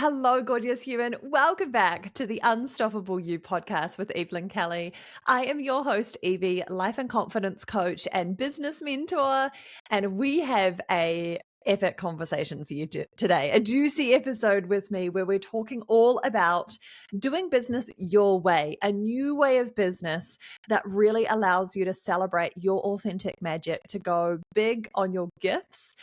Hello, gorgeous human. Welcome back to the Unstoppable You podcast with Evelyn Kelly. I am your host, Evie, life and confidence coach and business mentor. And we have a epic conversation for you today, a juicy episode with me where we're talking all about doing business your way, a new way of business that really allows you to celebrate your authentic magic, to go big on your gifts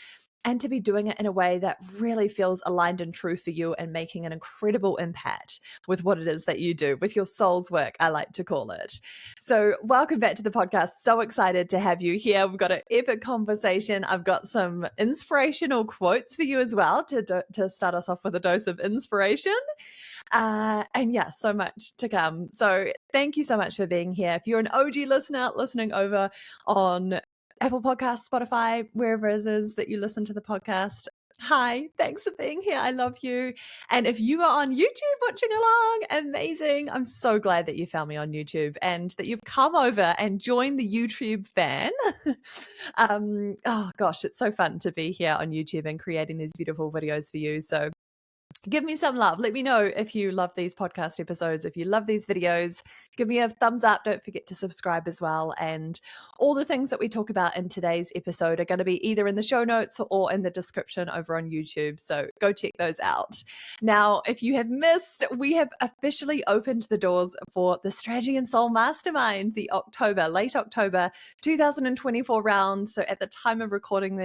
and to be doing it in a way that really feels aligned and true for you and making an incredible impact with what it is that you do, with your soul's work, I like to call it. So welcome back to the podcast. So excited to have you here. We've got an epic conversation. I've got some inspirational quotes for you as well to start us off with a dose of inspiration. And yeah, so much to come. So thank you so much for being here. If you're an OG listener listening over on Apple Podcasts, Spotify, wherever it is that you listen to the podcast, hi, thanks for being here. I love you. And if you are on YouTube watching along, amazing. I'm so glad that you found me on YouTube and that you've come over and joined the YouTube fan. Oh gosh, it's so fun to be here on YouTube and creating these beautiful videos for you. So give me some love. Let me know if you love these podcast episodes, if you love these videos. Give me a thumbs up. Don't forget to subscribe as well. And all the things that we talk about in today's episode are going to be either in the show notes or in the description over on YouTube. So go check those out. Now, if you have missed, we have officially opened the doors for the Strategy and Soul Mastermind, the late October 2024 round. So at the time of recording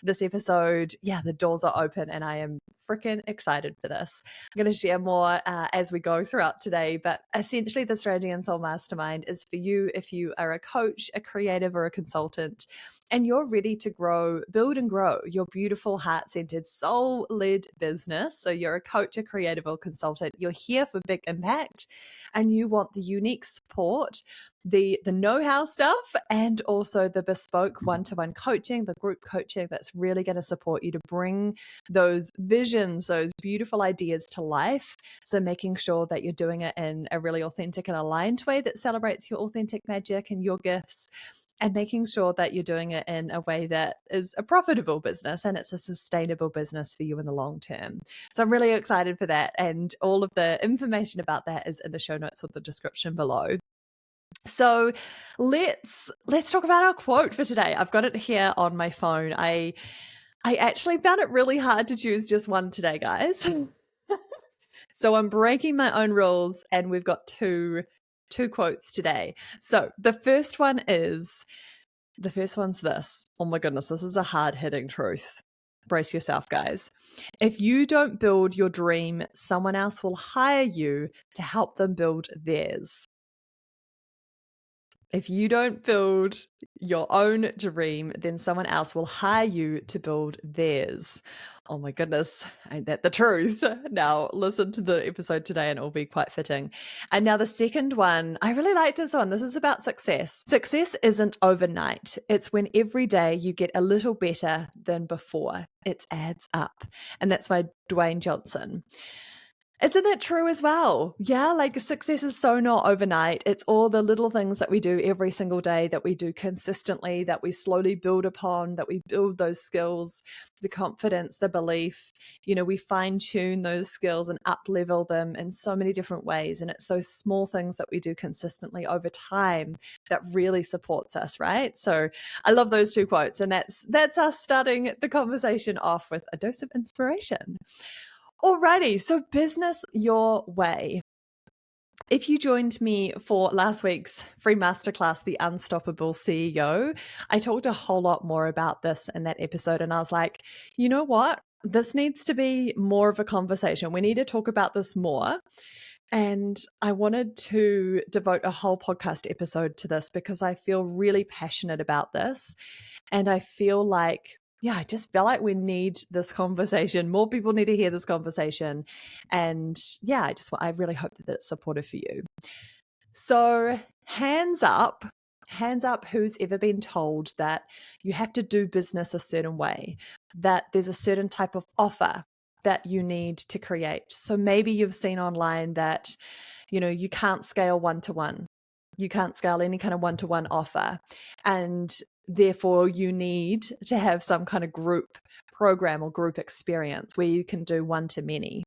this episode, yeah, the doors are open and I am freaking excited for this. I'm going to share more as we go throughout today, but essentially the Strategy and Soul Mastermind is for you if you are a coach, a creative, or a consultant, and you're ready to build and grow your beautiful, heart-centered, soul-led business. So you're a coach, a creative, or consultant. You're here for big impact, and you want the unique support, the know-how stuff, and also the bespoke one-to-one coaching, the group coaching that's really going to support you to bring those visions, those beautiful ideas to life. So making sure that you're doing it in a really authentic and aligned way that celebrates your authentic magic and your gifts, and making sure that you're doing it in a way that is a profitable business and it's a sustainable business for you in the long term. So I'm really excited for that. And all of the information about that is in the show notes or the description below. So let's talk about our quote for today. I've got it here on my phone. I actually found it really hard to choose just one today, guys. So I'm breaking my own rules, and we've got two quotes today. So the first one's this. Oh my goodness, this is a hard-hitting truth. Brace yourself, guys. If you don't build your dream, someone else will hire you to help them build theirs. If you don't build your own dream, then someone else will hire you to build theirs. Oh my goodness, ain't that the truth? Now listen to the episode today and it will be quite fitting. And now the second one, I really liked this one. This is about success. Success isn't overnight. It's when every day you get a little better than before. It adds up. And that's by Dwayne Johnson. Isn't that true as well? Yeah, like success is so not overnight. It's all the little things that we do every single day, that we do consistently, that we slowly build upon, that we build those skills, the confidence, the belief. We fine tune those skills and up level them in so many different ways. And it's those small things that we do consistently over time that really supports us, right? So I love those two quotes. And that's us starting the conversation off with a dose of inspiration. Alrighty, so business your way. If you joined me for last week's free masterclass, The Unstoppable CEO, I talked a whole lot more about this in that episode. And I was like, you know what? This needs to be more of a conversation. We need to talk about this more. And I wanted to devote a whole podcast episode to this because I feel really passionate about this. And I feel like, I just feel like we need this conversation. More people need to hear this conversation. And I really hope that it's supportive for you. So hands up who's ever been told that you have to do business a certain way, that there's a certain type of offer that you need to create. So maybe you've seen online that, you can't scale one-to-one. You can't scale any kind of one-to-one offer. And therefore you need to have some kind of group program or group experience where you can do one-to-many.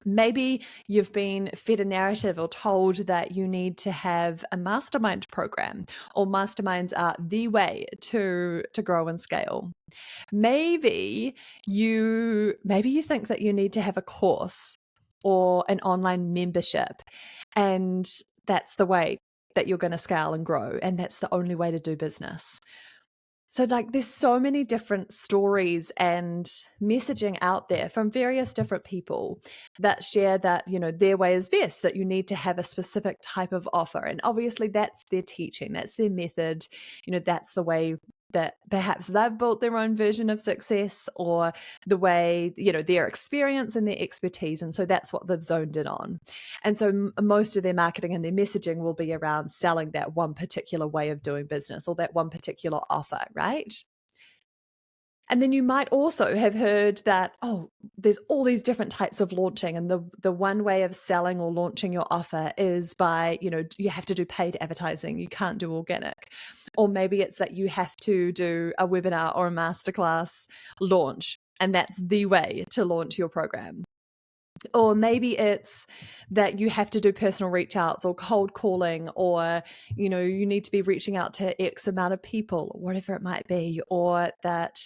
Maybe you've been fed a narrative or told that you need to have a mastermind program, or masterminds are the way to grow and scale. Maybe you think that you need to have a course or an online membership, and that's the way that you're going to scale and grow, and that's the only way to do business. So, like, there's so many different stories and messaging out there from various different people that share that, their way is best, that you need to have a specific type of offer. And obviously, that's their teaching, that's their method, that's the way that perhaps they've built their own version of success, or the way, their experience and their expertise. And so that's what they've zoned in on. And so most of their marketing and their messaging will be around selling that one particular way of doing business or that one particular offer, right? And then you might also have heard that, there's all these different types of launching, and the one way of selling or launching your offer is by, you have to do paid advertising. You can't do organic. Or maybe it's that you have to do a webinar or a masterclass launch, and that's the way to launch your program. Or maybe it's that you have to do personal reach outs or cold calling, or, you need to be reaching out to X amount of people, or whatever it might be. Or that,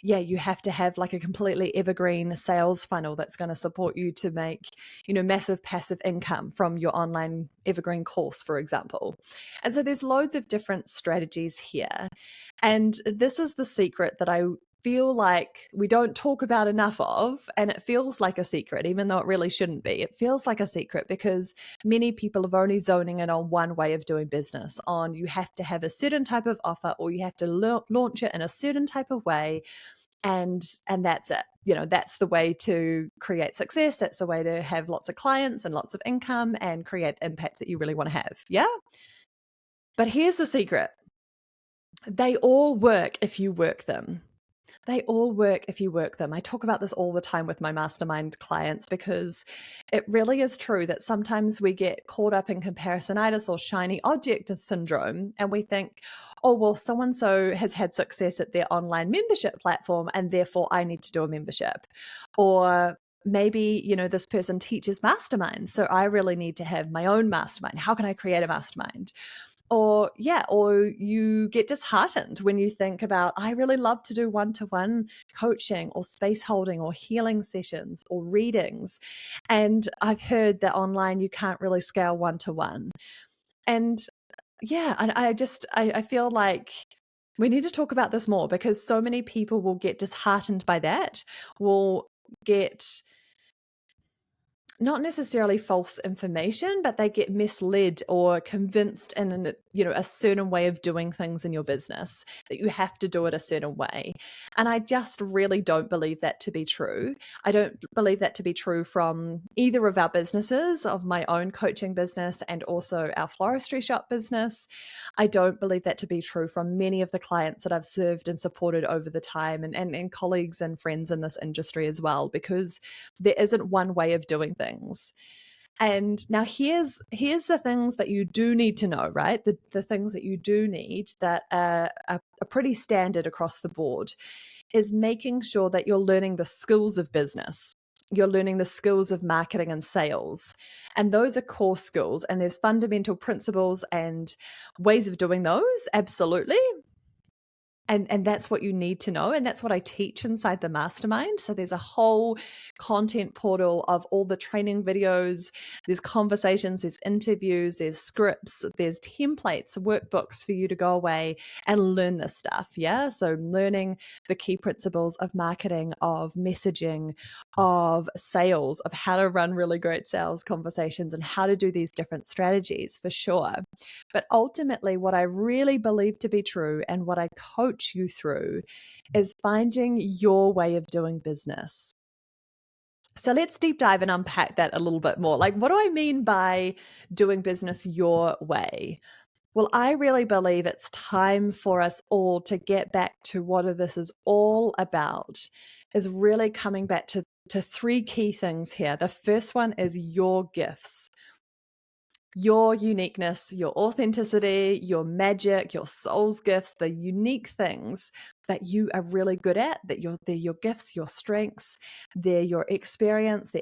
you have to have like a completely evergreen sales funnel that's going to support you to make, massive passive income from your online evergreen course, for example. And so there's loads of different strategies here. And this is the secret that I feel like we don't talk about enough of, and it feels like a secret, even though it really shouldn't be. It feels like a secret because many people are only zoning in on one way of doing business, on you have to have a certain type of offer, or you have to launch it in a certain type of way, and that's it. That's the way to create success. That's the way to have lots of clients and lots of income and create the impact that you really want to have. Yeah. But here's the secret. They all work if you work them. They all work if you work them. I talk about this all the time with my mastermind clients, because it really is true that sometimes we get caught up in comparisonitis or shiny object syndrome, and we think, oh, well, so-and-so has had success at their online membership platform, and therefore I need to do a membership. Or maybe, this person teaches masterminds, so I really need to have my own mastermind. How can I create a mastermind? Or you get disheartened when you think about, I really love to do one-to-one coaching or space holding or healing sessions or readings, and I've heard that online you can't really scale one-to-one. And I feel like we need to talk about this more, because so many people will get disheartened by that, will get not necessarily false information, but they get misled or convinced in a certain way of doing things in your business, that you have to do it a certain way. And I just really don't believe that to be true. I don't believe that to be true from either of our businesses, of my own coaching business and also our floristry shop business. I don't believe that to be true from many of the clients that I've served and supported over the time, and colleagues and friends in this industry as well, because there isn't one way of doing things. And now here's the things that you do need to know, right? The things that you do need that are pretty standard across the board is making sure that you're learning the skills of business. You're learning the skills of marketing and sales. And those are core skills. And there's fundamental principles and ways of doing those, absolutely. And that's what you need to know. And that's what I teach inside the mastermind. So there's a whole content portal of all the training videos. There's conversations, there's interviews, there's scripts, there's templates, workbooks for you to go away and learn this stuff. Yeah. So learning the key principles of marketing, of messaging, of sales, of how to run really great sales conversations, and how to do these different strategies, for sure. But ultimately, what I really believe to be true and what I coach you through is finding your way of doing business. So let's deep dive and unpack that a little bit more. Like, what do I mean by doing business your way? Well, I really believe it's time for us all to get back to what this is all about, is really coming back to three key things here. The first one is your gifts. your uniqueness, your authenticity, your magic, your soul's gifts, the unique things that you are really good at, they're your gifts, your strengths, they're your experience,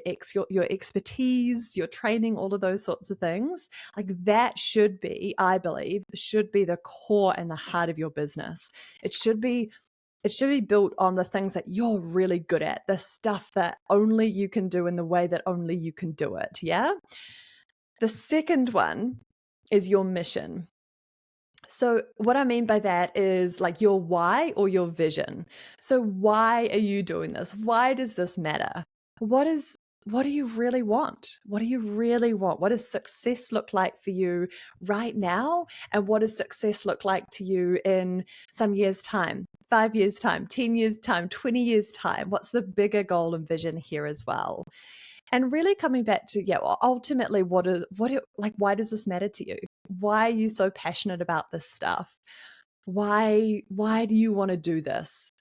your expertise, your training, all of those sorts of things. Like that should be, I believe, should be the core and the heart of your business. It should be built on the things that you're really good at, the stuff that only you can do in the way that only you can do it. Yeah. The second one is your mission. So what I mean by that is like your why or your vision. So why are you doing this? Why does this matter? What do you really want? What do you really want? What does success look like for you right now? And what does success look like to you in some years' time, 5 years' time, 10 years' time, 20 years' time? What's the bigger goal and vision here as well? And really coming back to, ultimately, why does this matter to you? Why are you so passionate about this stuff? Why do you want to do this?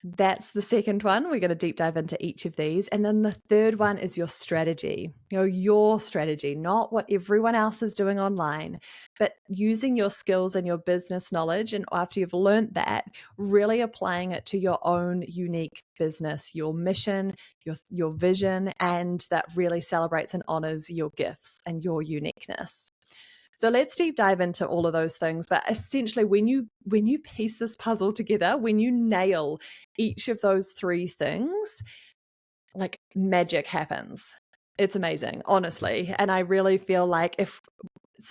That's the second one. We're going to deep dive into each of these. And then the third one is your strategy, your strategy, not what everyone else is doing online, but using your skills and your business knowledge. And after you've learned that, really applying it to your own unique business, your mission, your vision, and that really celebrates and honors your gifts and your uniqueness. So let's deep dive into all of those things. But essentially, when you piece this puzzle together, when you nail each of those three things, like magic happens. It's amazing, honestly. And I really feel like if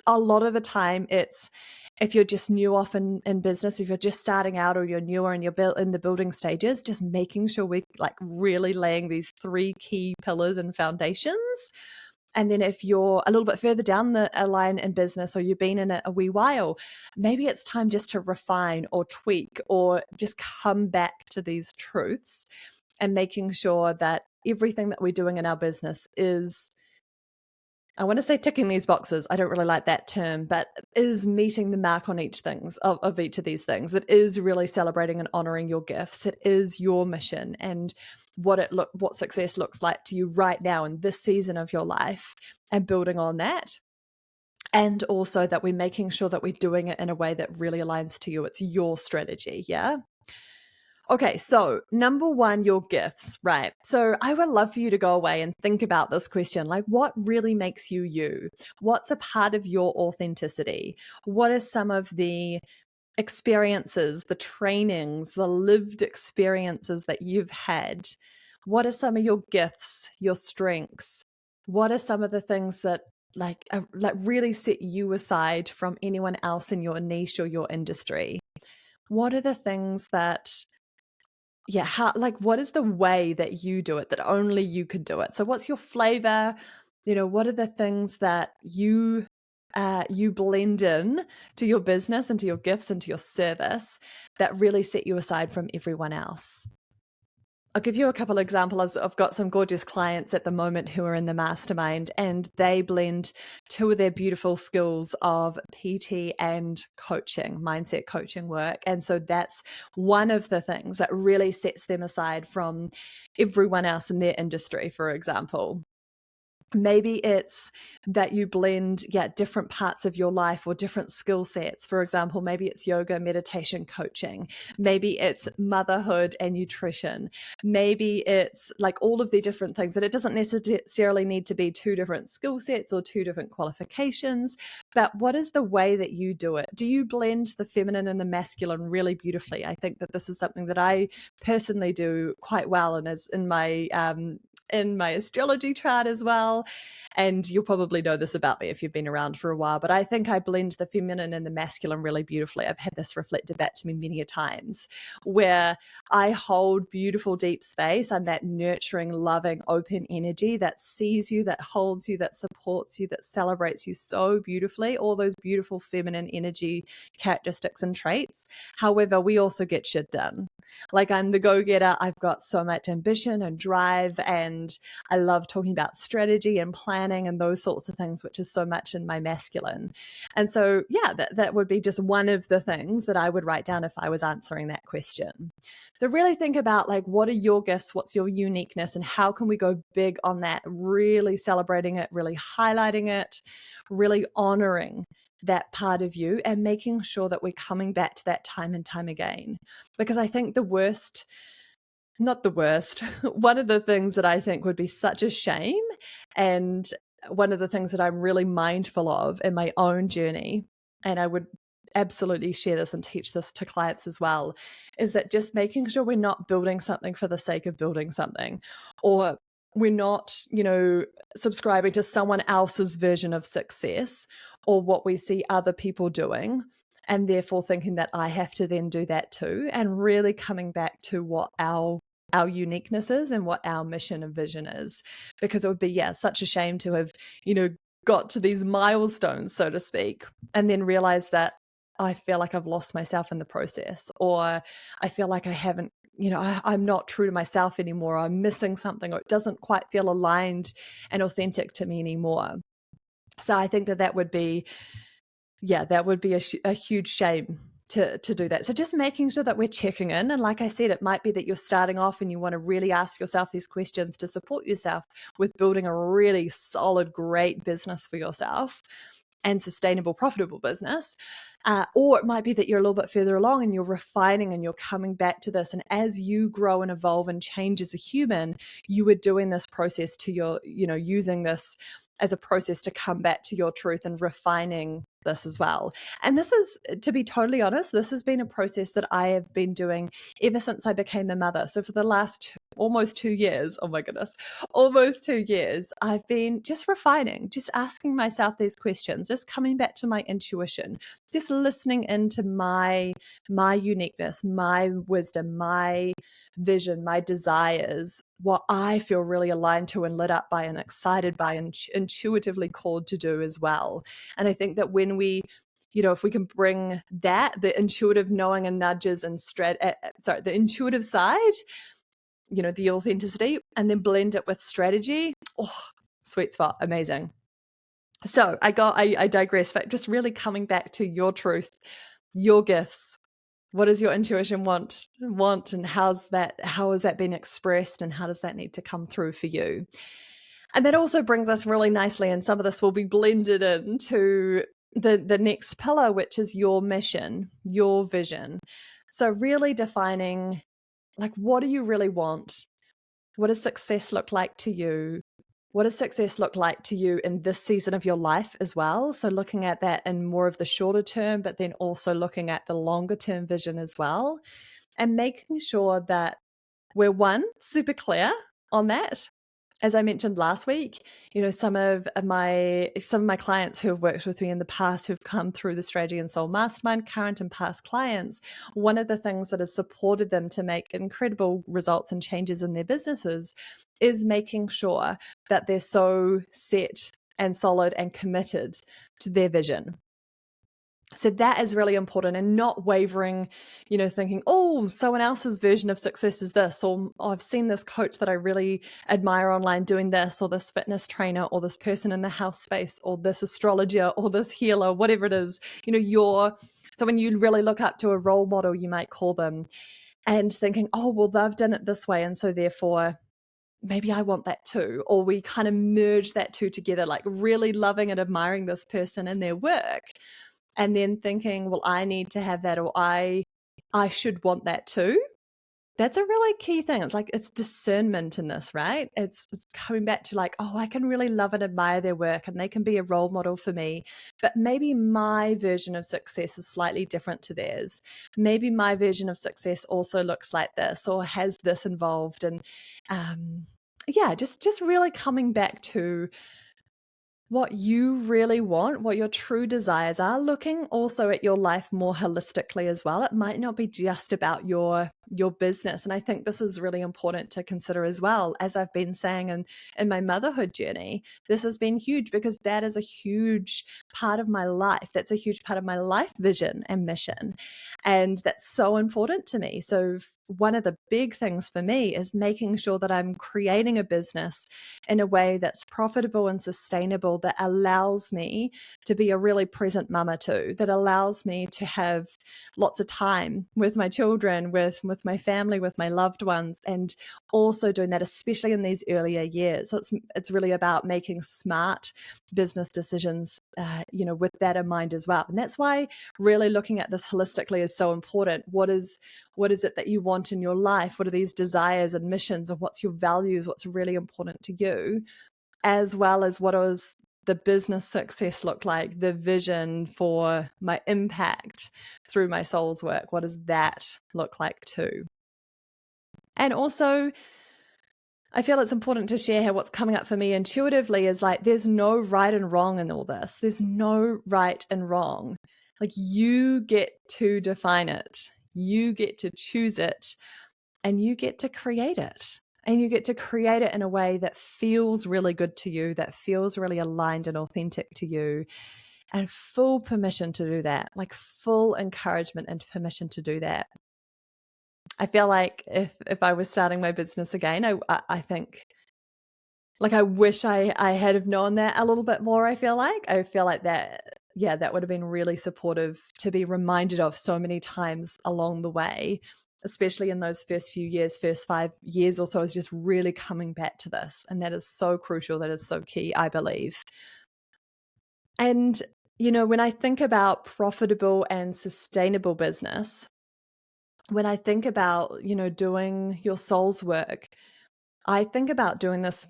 a lot of the time if you're just new off in business, if you're just starting out or you're newer and you're in the building stages, just making sure we're like really laying these three key pillars and foundations. And then if you're a little bit further down the line in business or you've been in it a wee while, maybe it's time just to refine or tweak or just come back to these truths and making sure that everything that we're doing in our business is, I want to say ticking these boxes. I don't really like that term, but is meeting the mark on each of each of these things. It is really celebrating and honoring your gifts. It is your mission and what success looks like to you right now in this season of your life, and building on that. And also that we're making sure that we're doing it in a way that really aligns to you. It's your strategy. Yeah. Okay, so number one, your gifts, right? So I would love for you to go away and think about this question, like what really makes you you? What's a part of your authenticity? What are some of the experiences, the trainings, the lived experiences that you've had? What are some of your gifts, your strengths? What are some of the things that like really set you aside from anyone else in your niche or your industry? What are the things that what is the way that you do it that only you could do it? So what's your flavor? What are the things that you blend in to your business and to your gifts and to your service that really set you aside from everyone else? I'll give you a couple of examples. I've got some gorgeous clients at the moment who are in the mastermind, and they blend two of their beautiful skills of PT and coaching, mindset coaching work. And so that's one of the things that really sets them aside from everyone else in their industry, for example. Maybe it's that you blend different parts of your life or different skill sets. For example, maybe it's yoga, meditation, coaching. Maybe it's motherhood and nutrition. Maybe it's like all of the different things. And it doesn't necessarily need to be two different skill sets or two different qualifications. But what is the way that you do it? Do you blend the feminine and the masculine really beautifully? I think that this is something that I personally do quite well and is in my astrology chart as well. And you'll probably know this about me if you've been around for a while, but I think I blend the feminine and the masculine really beautifully. I've had this reflected back to me many a times, where I hold beautiful deep space. I'm that nurturing, loving, open energy that sees you, that holds you, that supports you, that celebrates you so beautifully, all those beautiful feminine energy characteristics and traits. However, we also get shit done. Like I'm the go-getter. I've got so much ambition and drive, and I love talking about strategy and planning and those sorts of things, which is so much in my masculine. And so, yeah, that would be just one of the things that I would write down if I was answering that question. So really think about like, what are your gifts? What's your uniqueness? And how can we go big on that, really celebrating it, really highlighting it, really honoring that part of you, and making sure that we're coming back to that time and time again. Because I think not the worst, one of the things that I think would be such a shame, and one of the things that I'm really mindful of in my own journey, and I would absolutely share this and teach this to clients as well, is that just making sure we're not building something for the sake of building something, or we're not, subscribing to someone else's version of success or what we see other people doing, and therefore thinking that I have to then do that too, and really coming back to what our uniqueness is and what our mission and vision is. Because it would be, such a shame to have, got to these milestones, so to speak, and then realize that I feel like I've lost myself in the process, or I feel like I haven't, I'm not true to myself anymore, or I'm missing something, or it doesn't quite feel aligned and authentic to me anymore. So I think that would be, that would be a huge shame to do that. So just making sure that we're checking in. And like I said, it might be that you're starting off and you want to really ask yourself these questions to support yourself with building a really solid, great business for yourself and sustainable, profitable business. Or it might be that you're a little bit further along and you're refining and you're coming back to this. And as you grow and evolve and change as a human, you are doing this process to your, using this as a process to come back to your truth and refining this as well. And this is, to be totally honest, this has been a process that I have been doing ever since I became a mother. So for the last almost 2 years, oh my goodness, almost 2 years, I've been just refining, just asking myself these questions, just coming back to my intuition, just listening into my uniqueness, my wisdom, my vision, my desires, what I feel really aligned to and lit up by and excited by and intuitively called to do as well. And I think that when we, if we can bring that, the intuitive knowing and nudges and the intuitive side, the authenticity, and then blend it with strategy, sweet spot, amazing. So I digress, but just really coming back to your truth, your gifts. What does your intuition want, and how has that been expressed, and how does that need to come through for you? And that also brings us really nicely, and some of this will be blended into the next pillar, which is your mission, your vision. So really defining, like, what do you really want? What does success look like to you? What does success look like to you in this season of your life as well? So looking at that in more of the shorter term, but then also looking at the longer term vision as well, and making sure that we're super clear on that. As I mentioned last week, some of my clients who have worked with me in the past, who've come through the Strategy and Soul Mastermind, current and past clients, one of the things that has supported them to make incredible results and changes in their businesses is making sure that they're so set and solid and committed to their vision. So that is really important, and not wavering, thinking, someone else's version of success is this, or I've seen this coach that I really admire online doing this, or this fitness trainer, or this person in the health space, or this astrologer, or this healer, whatever it is, so when you really look up to a role model, you might call them, and thinking, they've done it this way, and so therefore maybe I want that too. Or we kind of merge that two together, like really loving and admiring this person and their work, and then thinking, well, I need to have that, or I should want that too. That's a really key thing. It's like, it's discernment in this, right? It's coming back to like, I can really love and admire their work and they can be a role model for me, but maybe my version of success is slightly different to theirs. Maybe my version of success also looks like this, or has this involved. And just really coming back to what you really want, what your true desires are, looking also at your life more holistically as well. It might not be just about your business. And I think this is really important to consider as well. As I've been saying in my motherhood journey, this has been huge because that is a huge part of my life. That's a huge part of my life vision and mission. And that's so important to me. So one of the big things for me is making sure that I'm creating a business in a way that's profitable and sustainable, that allows me to be a really present mama too, that allows me to have lots of time with my children, with my family, with my loved ones, and also doing that, especially in these earlier years. So it's really about making smart business decisions, with that in mind as well. And that's why really looking at this holistically is so important. What is it that you want in your life? What are these desires and missions, and what's your values? What's really important to you, as well as what does the business success look like, the vision for my impact through my soul's work? What does that look like too? And also, I feel it's important to share here what's coming up for me intuitively is like, there's no right and wrong in all this. There's no right and wrong. Like, you get to define it, you get to choose it, and you get to create it. And you get to create it in a way that feels really good to you, that feels really aligned and authentic to you, and full permission to do that, like full encouragement and permission to do that. I feel like if I was starting my business again, I think, like, I wish I had have known that a little bit more. I feel like that, yeah, that would have been really supportive to be reminded of so many times along the way, especially in those first few years, first 5 years or so, is just really coming back to this. And that is so crucial. That is so key, I believe. And, when I think about profitable and sustainable business, when I think about, doing your soul's work, I think about doing this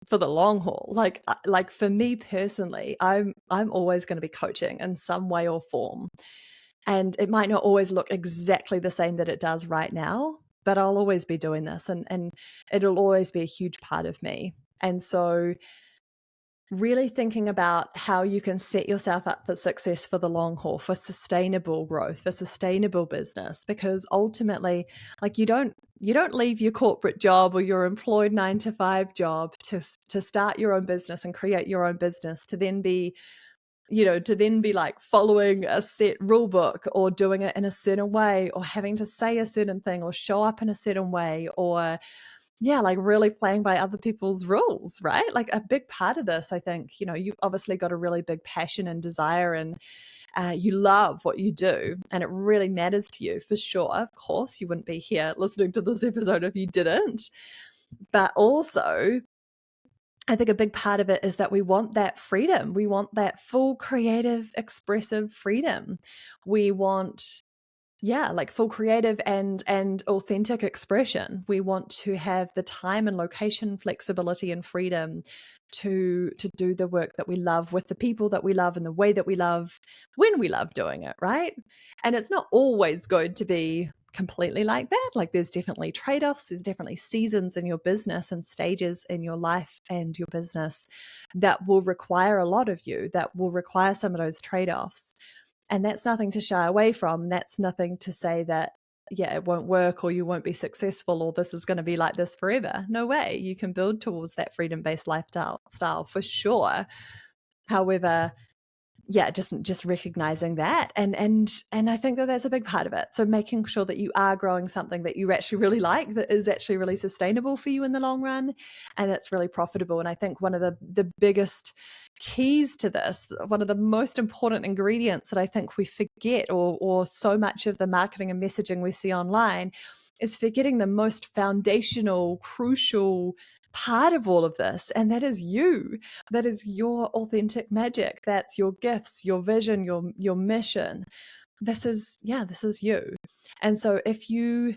for the long haul. Like for me personally, I'm always going to be coaching in some way or form. And it might not always look exactly the same that it does right now, but I'll always be doing this, and it'll always be a huge part of me. And so really thinking about how you can set yourself up for success for the long haul, for sustainable growth, for sustainable business, because ultimately, like, you don't leave your corporate job or your employed 9-to-5 job to start your own business and create your own business, to then be like following a set rule book, or doing it in a certain way, or having to say a certain thing, or show up in a certain way, or like really playing by other people's rules, right? Like, a big part of this, I think, you've obviously got a really big passion and desire, and you love what you do, and it really matters to you, for sure. Of course, you wouldn't be here listening to this episode if you didn't. But also, I think a big part of it is that we want that freedom. We want that full creative, expressive freedom. We want, like, full creative and authentic expression. We want to have the time and location flexibility and freedom to do the work that we love, with the people that we love, in the way that we love, when we love doing it, right? And it's not always going to be completely like that. Like, there's definitely trade-offs, there's definitely seasons in your business and stages in your life and your business that will require a lot of you, that will require some of those trade-offs. And that's nothing to shy away from. That's nothing to say that, it won't work, or you won't be successful, or this is going to be like this forever. No way. You can build towards that freedom-based lifestyle for sure. However, just recognizing that, and I think that that's a big part of it. So making sure that you are growing something that you actually really like, that is actually really sustainable for you in the long run, and that's really profitable. And I think one of the biggest keys to this, one of the most important ingredients that I think we forget, or so much of the marketing and messaging we see online, is forgetting the most foundational, crucial part of all of this, and that is you. That is your authentic magic. That's your gifts, your vision, your mission. This is you. And so if you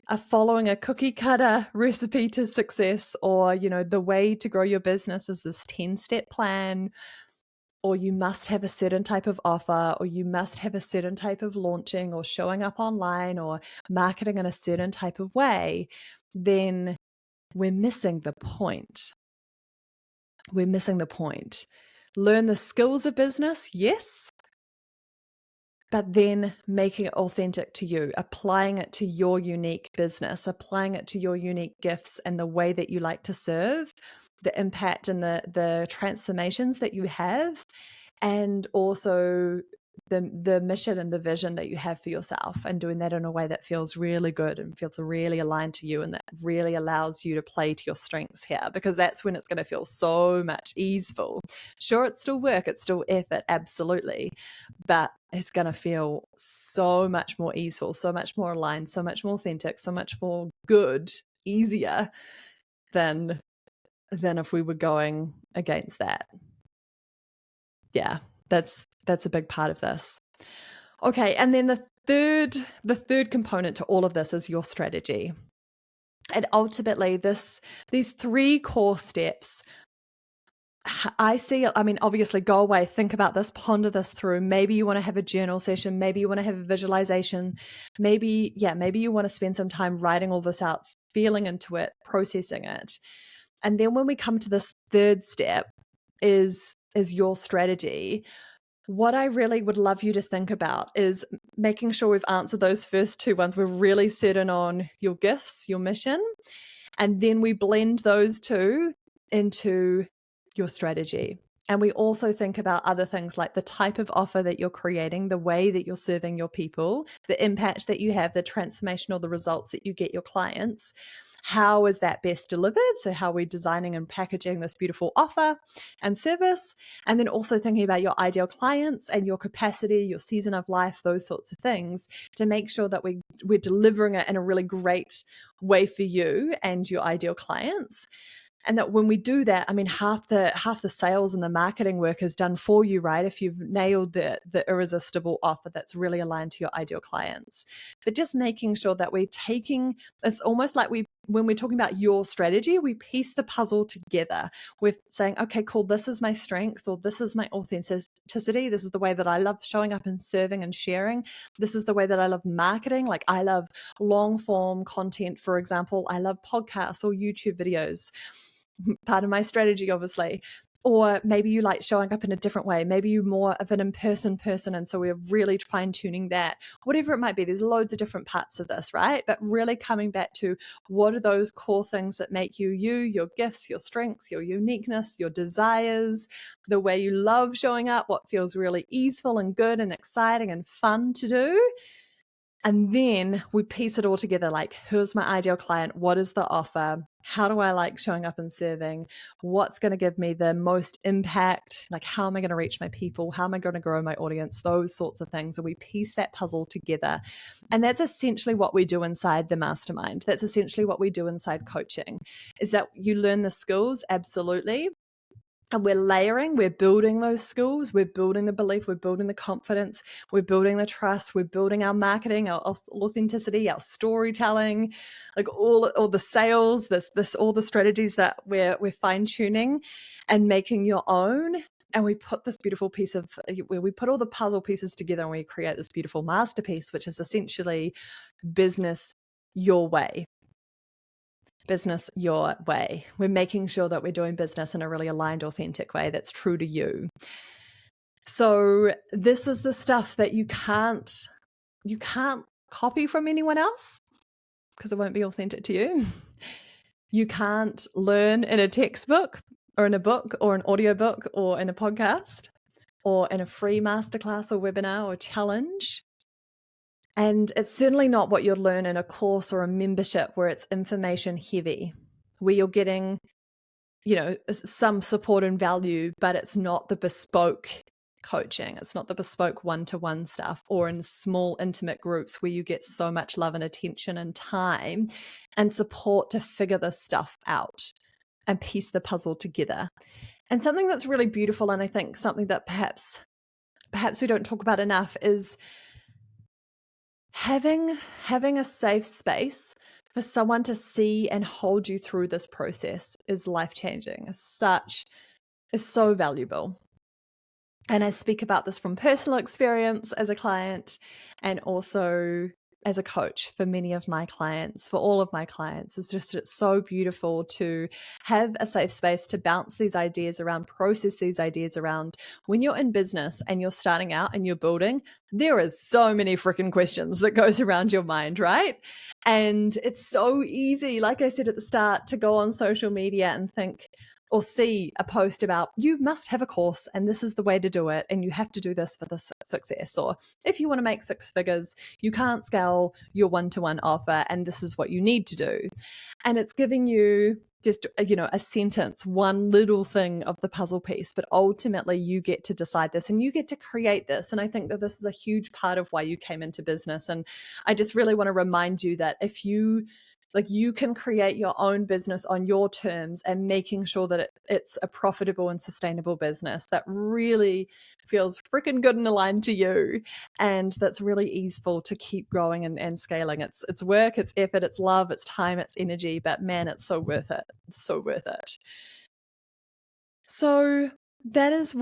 are following a cookie cutter recipe to success, or the way to grow your business is this 10-step plan, or you must have a certain type of offer, or you must have a certain type of launching or showing up online or marketing in a certain type of way, then we're missing the point. We're missing the point. Learn the skills of business, yes, but then making it authentic to you, applying it to your unique business, applying it to your unique gifts and the way that you like to serve, the impact and the transformations that you have, and also the mission and the vision that you have for yourself, and doing that in a way that feels really good and feels really aligned to you, and that really allows you to play to your strengths here, because that's when it's going to feel so much easeful. Sure, it's still work, it's still effort, absolutely, but it's going to feel so much more easeful, so much more aligned, so much more authentic, so much more good, easier than if we were going against that. Yeah, that's a big part of this. Okay, and then the third component to all of this is your strategy. And ultimately these 3 core steps, I see, I mean, obviously go away, think about this, ponder this through. Maybe you want to have a journal session, maybe you want to have a visualization, maybe you want to spend some time writing all this out, feeling into it, processing it. And then when we come to this third step is your strategy, what I really would love you to think about is making sure we've answered those first 2 ones. We're really certain on your gifts, your mission, and then we blend those 2 into your strategy. And we also think about other things like the type of offer that you're creating, the way that you're serving your people, the impact that you have, the transformation or the results that you get your clients. How is that best delivered? So how are we designing and packaging this beautiful offer and service? And then also thinking about your ideal clients and your capacity, your season of life, those sorts of things, to make sure that we're delivering it in a really great way for you and your ideal clients. And that when we do that, I mean, half the sales and the marketing work is done for you, right? If you've nailed the irresistible offer that's really aligned to your ideal clients. But just making sure that we're taking, it's almost like when we're talking about your strategy, we piece the puzzle together. We're saying, okay, cool, this is my strength, or this is my authenticity. This is the way that I love showing up and serving and sharing. This is the way that I love marketing. Like I love long form content, for example. I love podcasts or YouTube videos. Part of my strategy, obviously. Or maybe you like showing up in a different way. Maybe you're more of an in-person person, and so we're really fine-tuning that. Whatever it might be, there's loads of different parts of this, right? But really coming back to what are those core things that make you, your gifts, your strengths, your uniqueness, your desires, the way you love showing up, what feels really easeful and good and exciting and fun to do. And then we piece it all together, like, who's my ideal client? What is the offer? How do I like showing up and serving? What's going to give me the most impact? Like, how am I going to reach my people? How am I going to grow my audience? Those sorts of things. And we piece that puzzle together. And that's essentially what we do inside the mastermind. That's essentially what we do inside coaching, is that you learn the skills, absolutely. And we're layering, we're building those skills, we're building the belief, we're building the confidence, we're building the trust, we're building our marketing, our authenticity, our storytelling, like all the sales, all the strategies that we're fine-tuning and making your own. And we put this beautiful piece of, we put all the puzzle pieces together and we create this beautiful masterpiece, which is essentially business your way. Business your way. We're making sure that we're doing business in a really aligned, authentic way that's true to you. So this is the stuff that you can't copy from anyone else, because it won't be authentic to you. You can't learn in a textbook or in a book or an audiobook or in a podcast or in a free masterclass or webinar or challenge. And it's certainly not what you'll learn in a course or a membership where it's information heavy, where you're getting, some support and value, but it's not the bespoke coaching. It's not the bespoke one-to-one stuff, or in small intimate groups where you get so much love and attention and time and support to figure this stuff out and piece the puzzle together. And something that's really beautiful, and I think something that perhaps we don't talk about enough, is having a safe space for someone to see and hold you through this process is life-changing. Is so valuable. And I speak about this from personal experience as a client and also as a coach for many of my clients, for all of my clients. It's so beautiful to have a safe space to bounce these ideas around, process these ideas around. When you're in business and you're starting out and you're building, there is so many freaking questions that goes around your mind, right? And it's so easy, like I said at the start, to go on social media and think, or see a post about you must have a course and this is the way to do it and you have to do this for this success, or if you want to make 6 figures you can't scale your one-to-one offer and this is what you need to do. And it's giving you just a sentence, one little thing of the puzzle piece, but ultimately you get to decide this and you get to create this. And I think that this is a huge part of why you came into business. And I just really want to remind you that if you can create your own business on your terms and making sure that it's a profitable and sustainable business that really feels freaking good and aligned to you, and that's really easeful to keep growing and scaling. It's work, it's effort, it's love, it's time, it's energy, but man, it's so worth it. It's so worth it. So that is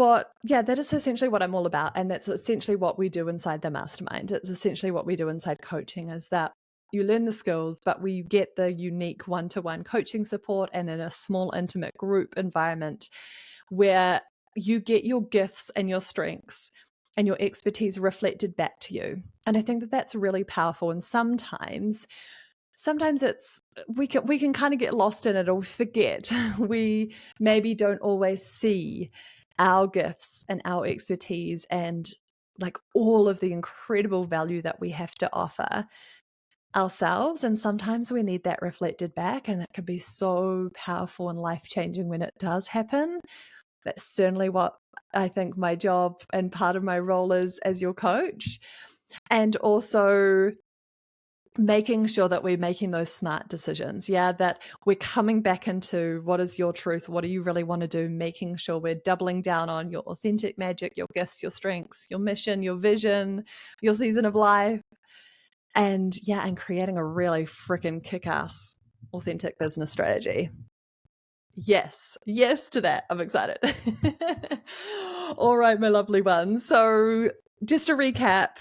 essentially what I'm all about. And that's essentially what we do inside the mastermind. It's essentially what we do inside coaching, is that you learn the skills, but we get the unique one-to-one coaching support and in a small, intimate group environment where you get your gifts and your strengths and your expertise reflected back to you. And I think that that's really powerful. And sometimes it's we can kind of get lost in it or forget. We maybe don't always see our gifts and our expertise and like all of the incredible value that we have to offer ourselves. And sometimes we need that reflected back, and that can be so powerful and life-changing when it does happen. That's certainly what I think my job and part of my role is as your coach. And also making sure that we're making those smart decisions. Yeah, that we're coming back into what is your truth? What do you really want to do? Making sure we're doubling down on your authentic magic, your gifts, your strengths, your mission, your vision, your season of life. And creating a really freaking kick-ass authentic business strategy. Yes to that. I'm excited. All right, my lovely one. So just to recap,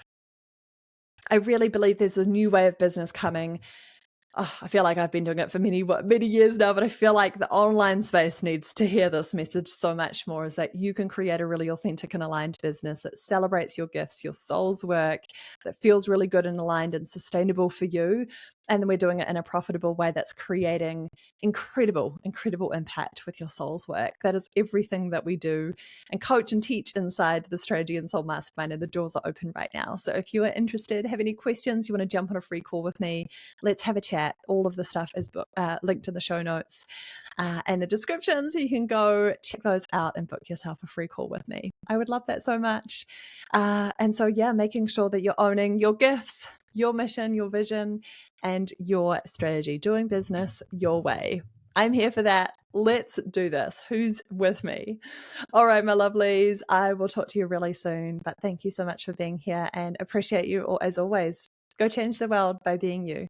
I really believe there's a new way of business coming. I feel like I've been doing it for many years now, but I feel like the online space needs to hear this message so much more, is that you can create a really authentic and aligned business that celebrates your gifts, your soul's work, that feels really good and aligned and sustainable for you. And then we're doing it in a profitable way that's creating incredible impact with your soul's work. That is everything that we do and coach and teach inside the Strategy and Soul Mastermind, and the doors are open right now. So if you are interested, have any questions, you want to jump on a free call with me, let's have a chat. All of the stuff is linked in the show notes and the description, so you can go check those out and book yourself a free call with me. I would love that so much. And so making sure that you're owning your gifts, your mission, your vision, and your strategy, doing business your way. I'm here for that. Let's do this. Who's with me? All right, my lovelies, I will talk to you really soon, but thank you so much for being here and appreciate you all, as always. Go change the world by being you.